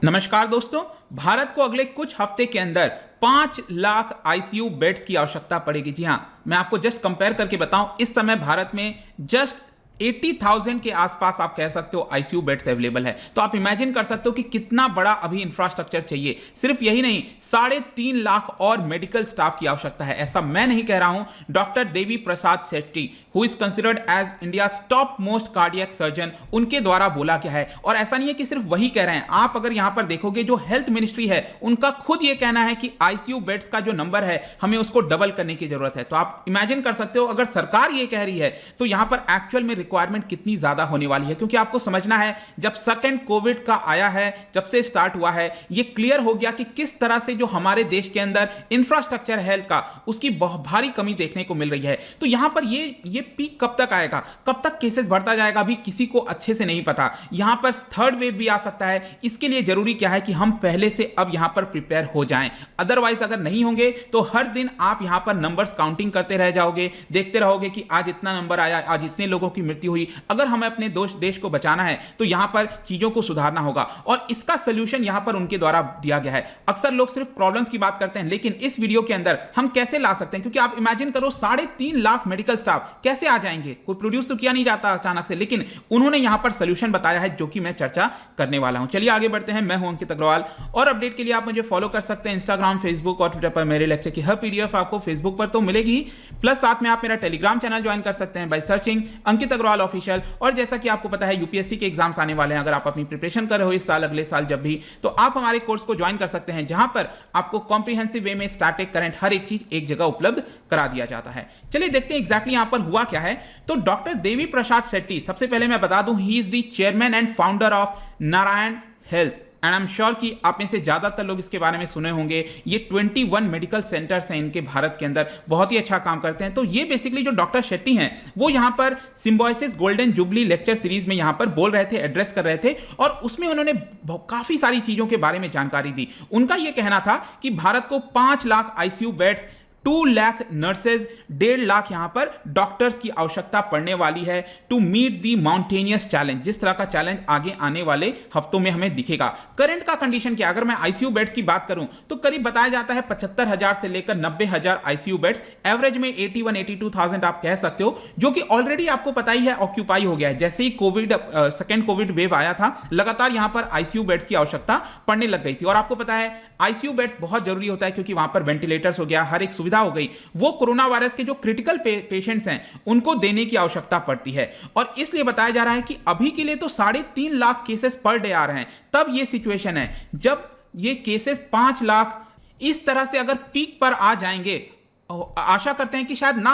नमस्कार दोस्तों। भारत को अगले कुछ हफ्ते के अंदर 5 लाख आईसीयू बेड्स की आवश्यकता पड़ेगी। जी हां, मैं आपको जस्ट कंपेयर करके बताऊं, इस समय भारत में जस्ट 80,000 के आसपास आप कह सकते हो आईसीयू बेड्स अवेलेबल है। तो आप इमेजिन कर सकते हो कि कितना बड़ा अभी इंफ्रास्ट्रक्चर चाहिए। सिर्फ यही नहीं, 3.5 लाख और मेडिकल स्टाफ की आवश्यकता है। ऐसा मैं नहीं कह रहा हूं, doctor Devi Prasad Shetty, who is considered as India topmost cardiac surgeon, उनके द्वारा बोला गया है। और ऐसा नहीं है कि सिर्फ वही कह रहे हैं, आप अगर यहां पर देखोगे जो हेल्थ मिनिस्ट्री है उनका खुद यह कहना है कि आईसीयू बेड्स का जो नंबर है हमें उसको डबल करने की जरूरत है। तो आप इमेजिन कर सकते हो, अगर सरकार यह कह रही है तो यहां पर एक्चुअल में रिक्वायरमेंट कितनी ज्यादा होने वाली है। क्योंकि आपको समझना है, जब सेकंड कोविड का आया है, जब से स्टार्ट हुआ है, यह क्लियर हो गया कि किस तरह से जो हमारे देश के अंदर इंफ्रास्ट्रक्चर हेल्थ का, उसकी बहुत भारी कमी देखने को मिल रही है। तो यहां पर ये पीक कब तक आएगा, कब तक केसेस बढ़ता जाएगा, अभी किसी को अच्छे से नहीं पता। यहां पर थर्ड वेव भी आ सकता है। इसके लिए जरूरी क्या है कि हम पहले से अब यहां पर प्रिपेयर हो जाएं। अदरवाइज अगर नहीं होंगे तो हर दिन आप यहां पर नंबर्स काउंटिंग करते रह जाओगे, देखते रहोगे कि आज इतना नंबर आया, आज इतने लोगों की मृत्यु हुई। अगर हमें अपने देश को बचाना है तो यहां पर चीजों को सुधारना होगा, और इसका सॉल्यूशन यहां पर उनके द्वारा दिया गया है। अक्सर लोग सिर्फ प्रॉब्लम्स की बात करते हैं, लेकिन इस वीडियो के अंदर हम कैसे ला सकते हैं, क्योंकि आप इमेजिन करो 3.5 लाख मेडिकल स्टाफ कैसे आ जाएंगे। कोई प्रोड्यूस तो किया नहीं जाता अचानक से, लेकिन उन्होंने यहां पर सॉल्यूशन बताया है जो कि मैं चर्चा करने वाला हूं। चलिए आगे बढ़ते हैं। मैं हूं अंकित अग्रवाल, और अपडेट के लिए आप मुझे फॉलो कर सकते हैं इंस्टाग्राम, फेसबुक और ट्विटर पर। मेरे लेक्चर की हर पीडीएफ आपको फेसबुक पर तो मिलेगी, प्लस साथ में आप मेरा टेलीग्राम चैनल ज्वाइन कर सकते हैं by searching Ankit Agarwal official. और जैसा कि आपको पता है, यूपीएससी के एग्जाम्स आने वाले हैं। अगर आप अपनी प्रिपरेशन कर रहे हो इस साल, अगले साल जब भी, तो आप हमारे कोर्स को ज्वाइन कर सकते हैं, जहां पर आपको कॉम्प्रिहेंसिव वे में स्टैटिक, करंट, हर एक चीज एक जगह उपलब्ध करा दिया जाता है। चलिए देखते हैं एग्जैक्टली यहां पर हुआ क्या है। तो डॉक्टर देवी प्रसाद शेट्टी, सबसे पहले मैं बता दूं, he is the chairman and founder of Narayan health, and I am sure कि आप में से ज्यादातर लोग इसके बारे में सुने होंगे। ये 21 मेडिकल सेंटर्स हैं इनके भारत के अंदर, बहुत ही अच्छा काम करते हैं। तो ये बेसिकली जो डॉक्टर शेट्टी हैं, वो यहां पर symbiosis golden jubilee lecture series में यहां पर बोल रहे थे, एड्रेस कर रहे थे, और उसमें उन्होंने काफी सारी चीजों के बारे में जानकारी दी। उनका यह कहना था कि भारत को 5 lakh ICU beds, 2 lakh nurses, 1.5 lakh यहां पर डॉक्टर्स की आवश्यकता पड़ने वाली है to meet the mountainous challenge. जिस तरह का चैलेंज आगे आने वाले हफ्तों में हमें दिखेगा। करंट का कंडीशन क्या, अगर मैं आईसीयू बेड्स की बात करूं तो करीब बताया जाता है 75,000 से लेकर 90,000 आईसीयू बेड्स, एवरेज में 81-82,000 आप कह सकते हो, जो कि ऑलरेडी आपको पता ही है ऑक्यूपाई हो गया है। जैसे ही कोविड सेकेंड कोविड वेव आया था, लगातार यहां पर आईसीयू बेड्स की आवश्यकता पड़ने लग गई थी। और आपको पता है आईसीयू बेड्स बहुत जरूरी होता है, क्योंकि वहां पर वेंटिलेटर्स हो गया, हर एक सुविधा हो गई, वो कोरोना वायरस के जो क्रिटिकल पेशेंट्स हैं उनको देने की आवश्यकता पड़ती है। और इसलिए बताया जा रहा है कि अभी के लिए तो 3.5 लाख केसेस पर डे आ रहे हैं। तब ये सिचुएशन है जब ये केसेस 5 लाख इस तरह से अगर पीक पर आ जाएंगे, आशा करते हैं कि शायद ना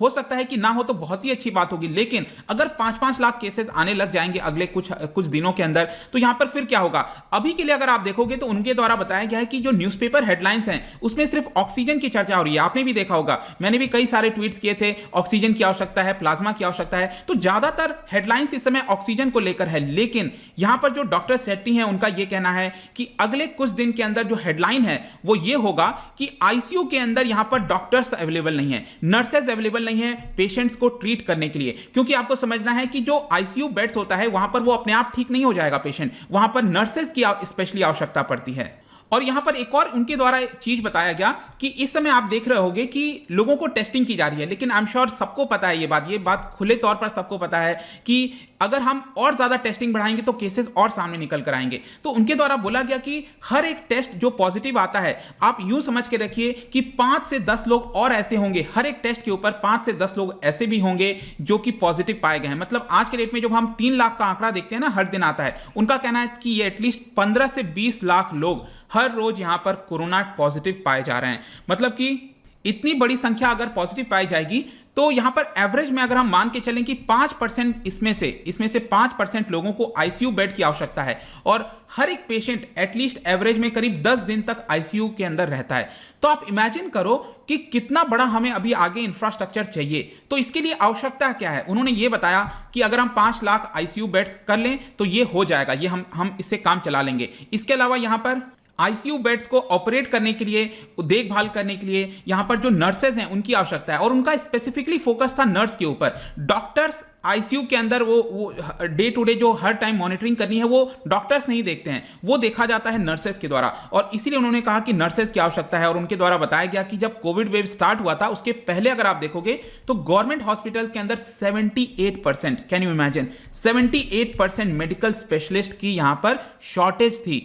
हो सकता है कि ना हो तो बहुत ही अच्छी बात होगी, लेकिन अगर 5-5 लाख केसेस आने लग जाएंगे अगले कुछ दिनों के अंदर, तो यहां पर फिर क्या होगा। अभी के लिए अगर आप देखोगे तो उनके द्वारा बताया गया है कि जो न्यूज़पेपर हेडलाइंस हैं उसमें सिर्फ ऑक्सीजन की चर्चा हो रही है। आपने भी देखा होगा, मैंने भी कई सारे ट्वीट्स किए थे, ऑक्सीजन की आवश्यकता है, प्लाज्मा की आवश्यकता है, तो ज्यादातर हेडलाइंस इस समय ऑक्सीजन को लेकर है। लेकिन यहां पर जो डॉक्टर शेट्टी हैं, उनका यह कहना है कि अगले कुछ दिन के अंदर जो हेडलाइन है वो ये होगा कि आईसीयू के अंदर यहां पर डॉक्टर्स अवेलेबल नहीं है, नर्सेज अवेलेबल नहीं है पेशेंट्स को ट्रीट करने के लिए। क्योंकि आपको समझना है कि जो आईसीयू बेड्स होता है वहां पर वो अपने आप ठीक नहीं हो जाएगा पेशेंट, वहां पर नर्सेज की स्पेशली आवश्यकता पड़ती है। और यहां पर एक और उनके द्वारा चीज बताया गया कि इस समय आप देख रहे होंगे कि लोगों को टेस्टिंग की जा रही है, लेकिन आई एम श्योर सबको पता है ये बात खुले तौर पर सबको पता है कि अगर हम और ज्यादा टेस्टिंग बढ़ाएंगे तो केसेस और सामने निकल कर आएंगे। तो उनके द्वारा बोला गया कि हर एक टेस्ट जो पॉजिटिव आता है, आप यूं समझ के रखिए कि 5 से 10 लोग और ऐसे होंगे, हर एक टेस्ट के ऊपर 5 से 10 लोग ऐसे भी होंगे जो कि पॉजिटिव पाए गए हैं। मतलब आज के डेट में जब हम 3 लाख का आंकड़ा देखते हैं ना, हर दिन आता है, उनका कहना है कि ये एटलीस्ट 15 से 20 लाख लोग हर रोज यहां पर कोरोना पॉजिटिव पाए जा रहे हैं। मतलब कि इतनी बड़ी संख्या अगर पॉजिटिव पाई जाएगी तो यहां पर एवरेज में अगर हम मान के चलें कि 5% इसमें से 5% लोगों को आईसीयू बेड की आवश्यकता है, और हर एक पेशेंट एटलीस्ट एवरेज में करीब 10 दिन तक आईसीयू के अंदर रहता है। तो आप इमेजिन करो कि कितना बड़ा हमें अभी आगे इंफ्रास्ट्रक्चर चाहिए। तो इसके लिए आवश्यकता क्या है, उन्होंने ये बताया कि अगर हम 5 लाख आईसीयू बेड्स कर लें तो ये हो जाएगा, ये हम इससे काम चला लेंगे। इसके अलावा यहां पर आईसीयू बेड्स को ऑपरेट करने के लिए, देखभाल करने के लिए यहां पर जो नर्सेज हैं उनकी आवश्यकता है, और उनका स्पेसिफिकली फोकस था नर्स के ऊपर। डॉक्टर्स आईसीयू के अंदर वो डे टू डे जो हर टाइम मॉनिटरिंग करनी है वो डॉक्टर्स नहीं देखते हैं, वो देखा जाता है नर्सेज के द्वारा। और इसीलिए उन्होंने कहा कि नर्सेज की आवश्यकता है, और उनके द्वारा बताया गया कि जब कोविड वेव स्टार्ट हुआ था उसके पहले अगर आप देखोगे तो गवर्नमेंट हॉस्पिटल्स के अंदर 78%, can you imagine, 78% medical specialist की यहां पर शॉर्टेज थी।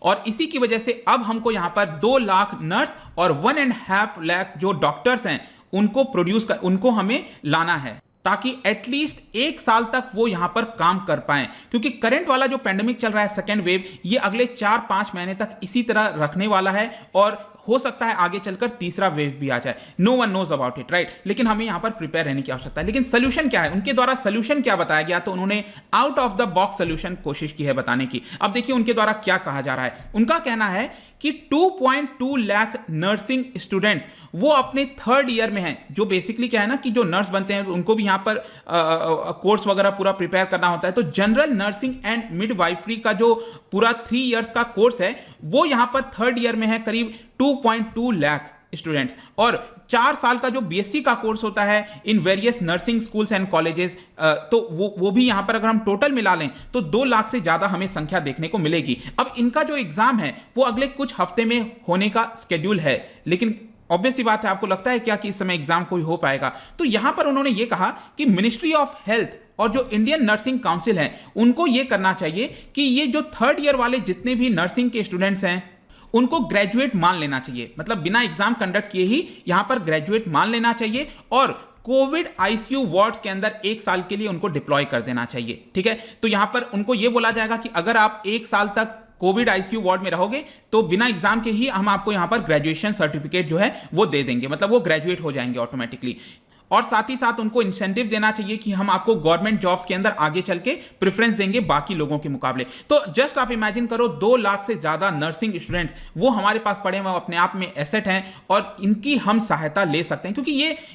और इसी की वजह से अब हमको यहां पर 2 लाख नर्स और 1.5 लाख जो डॉक्टर्स हैं उनको हमें लाना है, ताकि एटलीस्ट 1 साल तक वो यहां पर काम कर पाएं। क्योंकि करंट वाला जो पेंडेमिक चल रहा है सेकेंड वेव, ये अगले 4-5 महीने तक इसी तरह रखने वाला है, और हो सकता है आगे चलकर तीसरा वेव भी आ जाए। No one knows about it, right. लेकिन हमें यहां पर प्रिपेयर रहने की आवश्यकता है। लेकिन सोल्यूशन क्या है, उनके द्वारा सोल्यूशन क्या बताया गया, तो उन्होंने out of the box solution कोशिश की है बताने की। अब देखिए उनके द्वारा क्या कहा जा रहा है। उनका कहना है कि 2.2 लाख नर्सिंग स्टूडेंट्स वो अपने 3rd ईयर में हैं, जो बेसिकली क्या है ना कि जो नर्स बनते हैं उनको भी यहां पर कोर्स वगैरह पूरा प्रिपेयर करना होता है। तो जनरल नर्सिंग एंड मिडवाइफरी का जो पूरा 3 इयर्स का कोर्स है वो यहां पर 3rd ईयर में है, करीब 2.2 लाख स्टूडेंट्स। और 4 साल का जो बीएससी का कोर्स होता है in various nursing schools and colleges, तो वो भी यहां पर अगर हम टोटल मिला लें तो 2 लाख से ज्यादा हमें संख्या देखने को मिलेगी। अब इनका जो एग्जाम है वो अगले कुछ हफ्ते में होने का स्केड्यूल है, लेकिन ऑब्वियस सी बात है, आपको लगता है क्या कि इस समय एग्जाम कोई हो पाएगा? तो यहां पर उन्होंने ये कहा कि मिनिस्ट्री ऑफ हेल्थ और जो इंडियन नर्सिंग काउंसिल है उनको ये करना चाहिए कि ये जो 3rd ईयर वाले जितने भी नर्सिंग के स्टूडेंट्स हैं उनको ग्रेजुएट मान लेना चाहिए, मतलब बिना एग्जाम कंडक्ट किए ही यहां पर ग्रेजुएट मान लेना चाहिए, और कोविड आईसीयू वार्ड्स के अंदर 1 साल के लिए उनको डिप्लॉय कर देना चाहिए। ठीक है, तो यहां पर उनको यह बोला जाएगा कि अगर आप 1 साल तक कोविड आईसीयू वार्ड में रहोगे तो बिना एग्जाम के ही हम आपको यहां पर ग्रेजुएशन सर्टिफिकेट जो है वो दे देंगे, मतलब वो ग्रेजुएट हो जाएंगे ऑटोमेटिकली। और साथ ही साथ उनको इंसेंटिव देना चाहिए कि हम आपको गवर्नमेंट जॉब्स के अंदर आगे चल के प्रेफरेंस देंगे बाकी लोगों के मुकाबले। तो जस्ट आप इमेजिन करो, 2 लाख से ज्यादा नर्सिंग स्टूडेंट्स वो हमारे पास पड़े हुए अपने आप में एसेट हैं, और इनकी हम सहायता ले सकते हैं। क्योंकि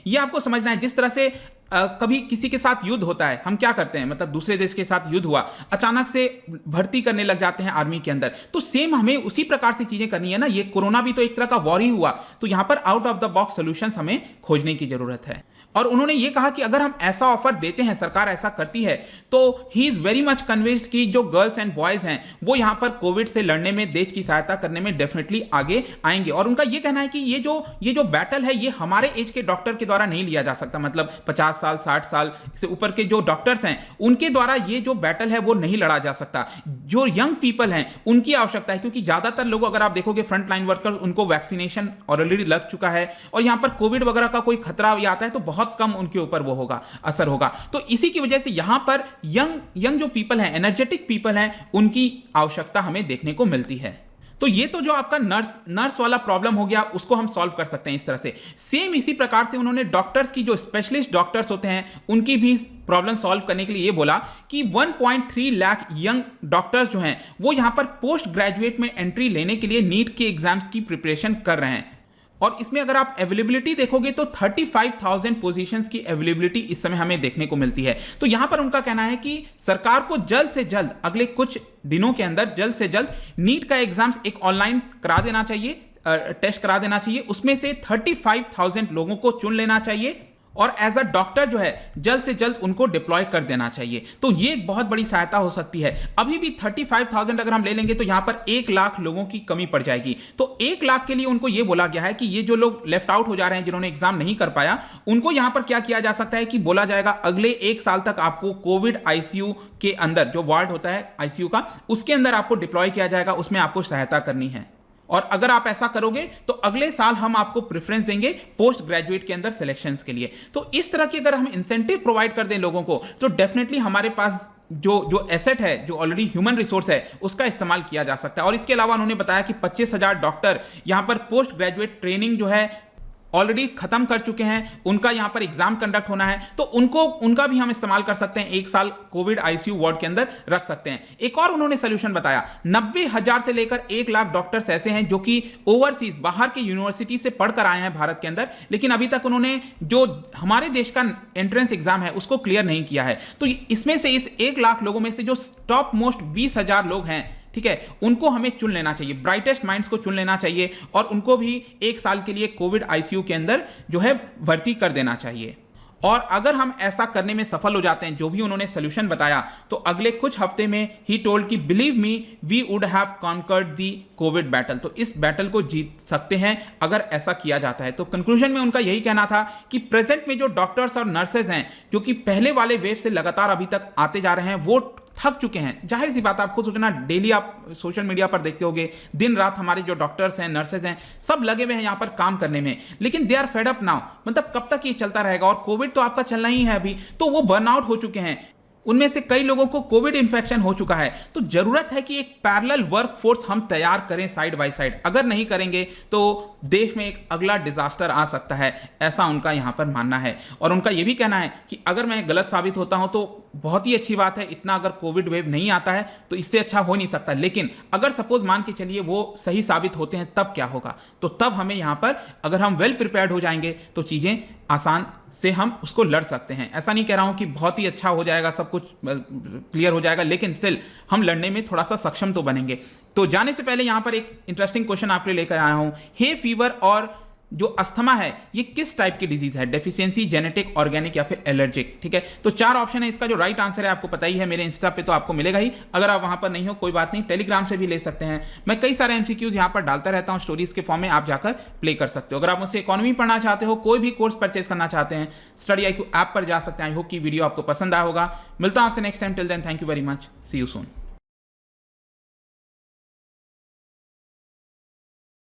ये आपको समझना है, जिस तरह से कभी किसी के साथ युद्ध होता है, हम क्या करते हैं, मतलब दूसरे देश के साथ युद्ध हुआ, अचानक से भर्ती करने लग जाते हैं आर्मी के अंदर, तो सेम हमें उसी प्रकार से चीजें करनी है ना। ये कोरोना भी तो एक तरह का वॉर ही हुआ, तो यहां पर out of the box solutions हमें खोजने की जरूरत है। और उन्होंने ये कहा कि अगर हम ऐसा ऑफर देते हैं, सरकार ऐसा करती है, तो he is very much convinced कि जो गर्ल्स एंड बॉयज हैं वो यहां पर कोविड से लड़ने में, देश की सहायता करने में डेफिनेटली आगे आएंगे। और उनका ये कहना है कि ये जो बैटल है ये हमारे एज के डॉक्टर के द्वारा नहीं लिया जा सकता, मतलब 50 साल 60 साल से ऊपर के जो डॉक्टर्स हैं उनके द्वारा ये जो बैटल है वो नहीं लड़ा जा सकता। जो यंग पीपल हैं उनकी आवश्यकता है, क्योंकि ज्यादातर लोग अगर आप देखोगे फ्रंट लाइन वर्कर्स, उनको वैक्सीनेशन ऑलरेडी लग चुका है, और यहां पर कोविड वगैरह का कोई खतरा भी आता है तो बहुत कम उनके ऊपर वो होगा, असर होगा। तो इसी की वजह से यहां पर यंग जो पीपल हैं, एनर्जेटिक पीपल हैं, उनकी आवश्यकता हमें देखने को मिलती है। तो ये तो जो आपका नर्स वाला प्रॉब्लम हो गया, उसको हम सॉल्व कर सकते हैं इस तरह से। सेम इसी प्रकार से उन्होंने डॉक्टर्स की, जो स्पेशलिस्ट डॉक्टर्स होते हैं, उनकी भी प्रॉब्लम सॉल्व करने के लिए ये बोला कि 1.3 लाख यंग डॉक्टर्स जो हैं वो यहां पर पोस्ट ग्रेजुएट में एंट्री लेने के लिए नीट के एग्जाम्स की प्रिपरेशन कर रहे हैं। और इसमें अगर आप अवेलेबिलिटी देखोगे तो 35,000 पोजीशंस की अवेलेबिलिटी इस समय हमें देखने को मिलती है। तो यहां पर उनका कहना है कि सरकार को जल्द से जल्द, अगले कुछ दिनों के अंदर जल्द से जल्द नीट का एग्जाम्स एक ऑनलाइन करा देना चाहिए, टेस्ट करा देना चाहिए, उसमें से 35,000 लोगों को चुन लेना चाहिए, और एज अ डॉक्टर जो है जल्द से जल्द उनको डिप्लॉय कर देना चाहिए। तो ये एक बहुत बड़ी सहायता हो सकती है। अभी भी 35,000 अगर हम ले लेंगे तो यहां पर 1 लाख लोगों की कमी पड़ जाएगी। तो 1 लाख के लिए उनको यह बोला गया है कि ये जो लोग लेफ्ट आउट हो जा रहे हैं, जिन्होंने एग्जाम नहीं कर पाया, उनको यहां पर क्या किया जा सकता है कि बोला जाएगा अगले 1 साल तक आपको कोविड आईसीयू के अंदर, जो वार्ड होता है आईसीयू का, उसके अंदर आपको डिप्लॉय किया जाएगा, उसमें आपको सहायता करनी है। और अगर आप ऐसा करोगे तो अगले साल हम आपको प्रेफरेंस देंगे पोस्ट ग्रेजुएट के अंदर सिलेक्शंस के लिए। तो इस तरह की अगर हम इंसेंटिव प्रोवाइड कर दें लोगों को, तो डेफिनेटली हमारे पास जो एसेट है, जो ऑलरेडी ह्यूमन रिसोर्स है, उसका इस्तेमाल किया जा सकता है। और इसके अलावा उन्होंने बताया कि 25,000 डॉक्टर यहां पर पोस्ट ग्रेजुएट ट्रेनिंग जो है ऑलरेडी खत्म कर चुके हैं, उनका यहां पर एग्जाम कंडक्ट होना है, तो उनका भी हम इस्तेमाल कर सकते हैं, 1 साल कोविड आईसीयू वार्ड के अंदर रख सकते हैं। एक और उन्होंने सोल्यूशन बताया, 90,000 से लेकर 1 लाख डॉक्टर्स ऐसे हैं जो कि ओवरसीज, बाहर के यूनिवर्सिटी से पढ़कर आए हैं भारत के अंदर, लेकिन अभी तक उन्होंने जो हमारे देश का एंट्रेंस एग्जाम है उसको क्लियर नहीं किया है। तो इसमें से इस 1 लाख लोगों में से जो टॉप मोस्ट 20,000 लोग हैं ठीक है, उनको हमें चुन लेना चाहिए, ब्राइटेस्ट माइंड्स को चुन लेना चाहिए और उनको भी 1 साल के लिए कोविड आईसीयू के अंदर जो है भर्ती कर देना चाहिए। और अगर हम ऐसा करने में सफल हो जाते हैं, जो भी उन्होंने सोल्यूशन बताया, तो अगले कुछ हफ्ते में ही टोल्ड कि believe me we would have conquered the Covid battle, तो इस बैटल को जीत सकते हैं अगर ऐसा किया जाता है। तो कंक्लूजन में उनका यही कहना था कि प्रेजेंट में जो डॉक्टर्स और नर्सेज हैं जो कि पहले वाले वेव से लगातार अभी तक आते जा रहे हैं, वो थक चुके हैं। जाहिर सी बात है, आप खुद सोचना, डेली आप सोशल मीडिया पर देखते होंगे, दिन रात हमारे जो डॉक्टर्स हैं, नर्सेज हैं, सब लगे हुए हैं यहाँ पर काम करने में, लेकिन they are fed up now. मतलब कब तक ये चलता रहेगा, और कोविड तो आपका चलना ही है अभी, तो वो बर्नआउट हो चुके हैं। उनमें से कई लोगों को कोविड इन्फेक्शन हो चुका है। तो जरूरत है कि एक पैरेलल वर्कफोर्स हम तैयार करें साइड बाय साइड। अगर नहीं करेंगे तो देश में एक अगला डिजास्टर आ सकता है, ऐसा उनका यहां पर मानना है। और उनका यह भी कहना है कि अगर मैं गलत साबित होता हूं तो बहुत ही अच्छी बात है, इतना अगर कोविड वेव नहीं आता है तो इससे अच्छा हो नहीं सकता, लेकिन अगर सपोज मान के चलिए वो सही साबित होते हैं, तब क्या होगा? तो तब हमें यहां पर अगर हम वेल प्रिपेयर्ड हो जाएंगे तो चीजें आसान से हम उसको लड़ सकते हैं। ऐसा नहीं कह रहा हूं कि बहुत ही अच्छा हो जाएगा, सब कुछ क्लियर हो जाएगा, लेकिन स्टिल हम लड़ने में थोड़ा सा सक्षम तो बनेंगे। तो जाने से पहले यहां पर एक इंटरेस्टिंग क्वेश्चन आपके लिए लेकर आया हूं। हे फीवर और जो अस्थमा है ये किस टाइप की डिजीज है? डेफिशिएंसी, जेनेटिक, ऑर्गेनिक या फिर एलर्जिक? ठीक है, तो 4 ऑप्शन है। इसका जो राइट आंसर है आपको पता ही है, मेरे इंस्टा पे तो आपको मिलेगा ही। अगर आप वहां पर नहीं हो कोई बात नहीं, टेलीग्राम से भी ले सकते हैं। मैं कई सारे एमसीक्यूज यहां पर डालता रहता हूं स्टोरीज के फॉर्म में, आप जाकर प्ले कर सकते हो। अगर आप मुझसे इकोनॉमी पढ़ना चाहते हो, कोई भी कोर्स परचेज करना चाहते हैं, स्टडी IQ ऐप पर जा सकते हैं। आई होप की वीडियो आपको पसंद आया होगा। मिलता हूं आपसे next time. Till then, thank you very much, see you soon.